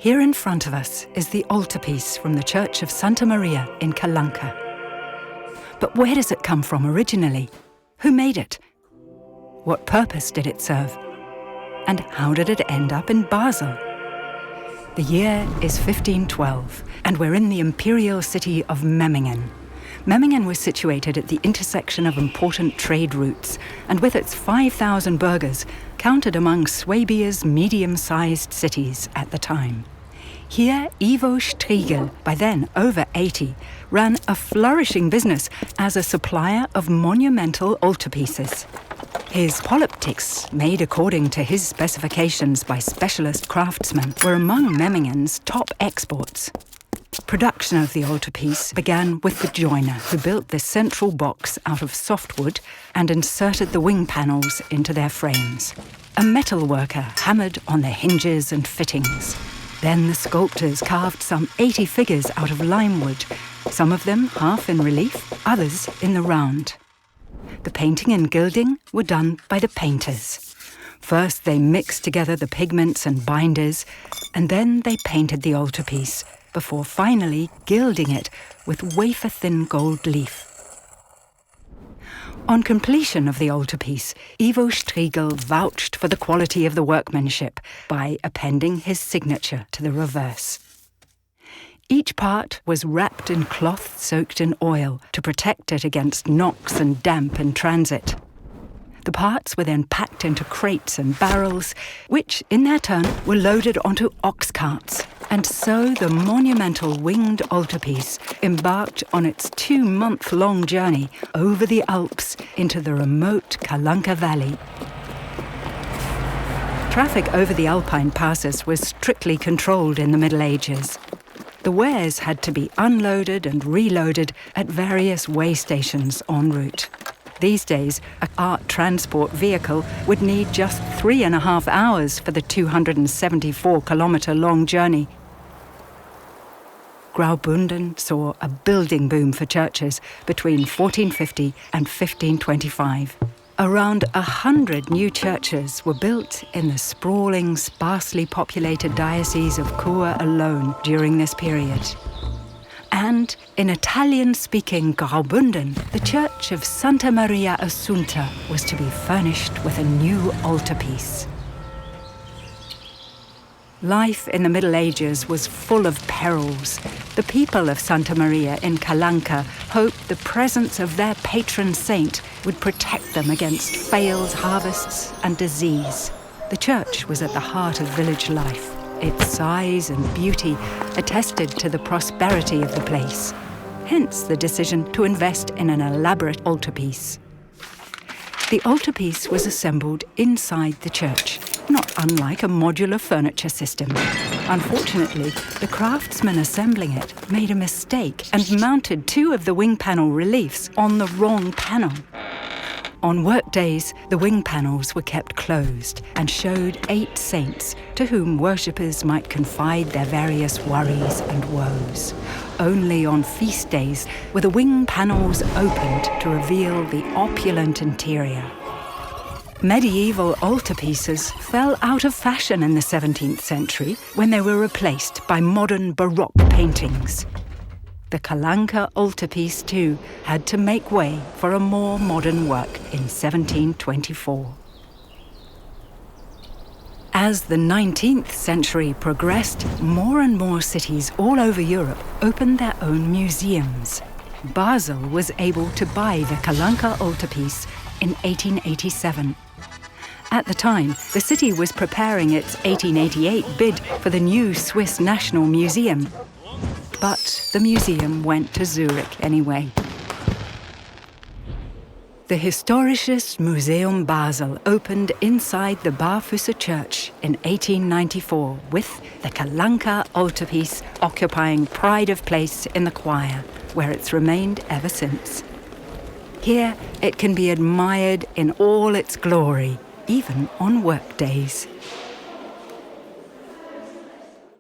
Here in front of us is the altarpiece from the Church of Santa Maria in Calanca. But where does it come from originally? Who made it? What purpose did it serve? And how did it end up in Basel? The year is 1512, and we're in the imperial city of Memmingen. Memmingen was situated at the intersection of important trade routes, and with its 5,000 burghers, counted among Swabia's medium-sized cities at the time. Here, Ivo Striegel, by then over 80, ran a flourishing business as a supplier of monumental altarpieces. His polyptychs, made according to his specifications by specialist craftsmen, were among Memmingen's top exports. Production of the altarpiece began with the joiner, who built the central box out of softwood and inserted the wing panels into their frames. A metal worker hammered on the hinges and fittings. Then the sculptors carved some 80 figures out of limewood, some of them half in relief, others in the round. The painting and gilding were done by the painters. First they mixed together the pigments and binders, and then they painted the altarpiece, before finally gilding it with wafer-thin gold leaf. On completion of the altarpiece, Ivo Striegel vouched for the quality of the workmanship by appending his signature to the reverse. Each part was wrapped in cloth soaked in oil to protect it against knocks and damp in transit. The parts were then packed into crates and barrels, which, in their turn, were loaded onto ox carts. And so the monumental winged altarpiece embarked on its 2-month-long journey over the Alps into the remote Calanca Valley. Traffic over the Alpine passes was strictly controlled in the Middle Ages. The wares had to be unloaded and reloaded at various way stations en route. These days, a art transport vehicle would need just 3.5 hours for the 274-kilometre-long journey. Graubünden saw a building boom for churches between 1450 and 1525. Around 100 new churches were built in the sprawling, sparsely populated diocese of Chur alone during this period. And in Italian-speaking Graubünden, the church of Santa Maria Assunta was to be furnished with a new altarpiece. Life in the Middle Ages was full of perils. The people of Santa Maria in Calanca hoped the presence of their patron saint would protect them against failed harvests and disease. The church was at the heart of village life. Its size and beauty attested to the prosperity of the place. Hence the decision to invest in an elaborate altarpiece. The altarpiece was assembled inside the church, not unlike a modular furniture system. Unfortunately, the craftsman assembling it made a mistake and mounted 2 of the wing panel reliefs on the wrong panel. On work days, the wing panels were kept closed and showed 8 saints to whom worshippers might confide their various worries and woes. Only on feast days were the wing panels opened to reveal the opulent interior. Medieval altarpieces fell out of fashion in the 17th century when they were replaced by modern Baroque paintings. The Calanca altarpiece, too, had to make way for a more modern work in 1724. As the 19th century progressed, more and more cities all over Europe opened their own museums. Basel was able to buy the Calanca altarpiece in 1887. At the time, the city was preparing its 1888 bid for the new Swiss National Museum. But the museum went to Zurich anyway. The Historisches Museum Basel opened inside the Barfüßer Church in 1894 with the Calanca altarpiece occupying pride of place in the choir, where it's remained ever since. Here it can be admired in all its glory, even on work days.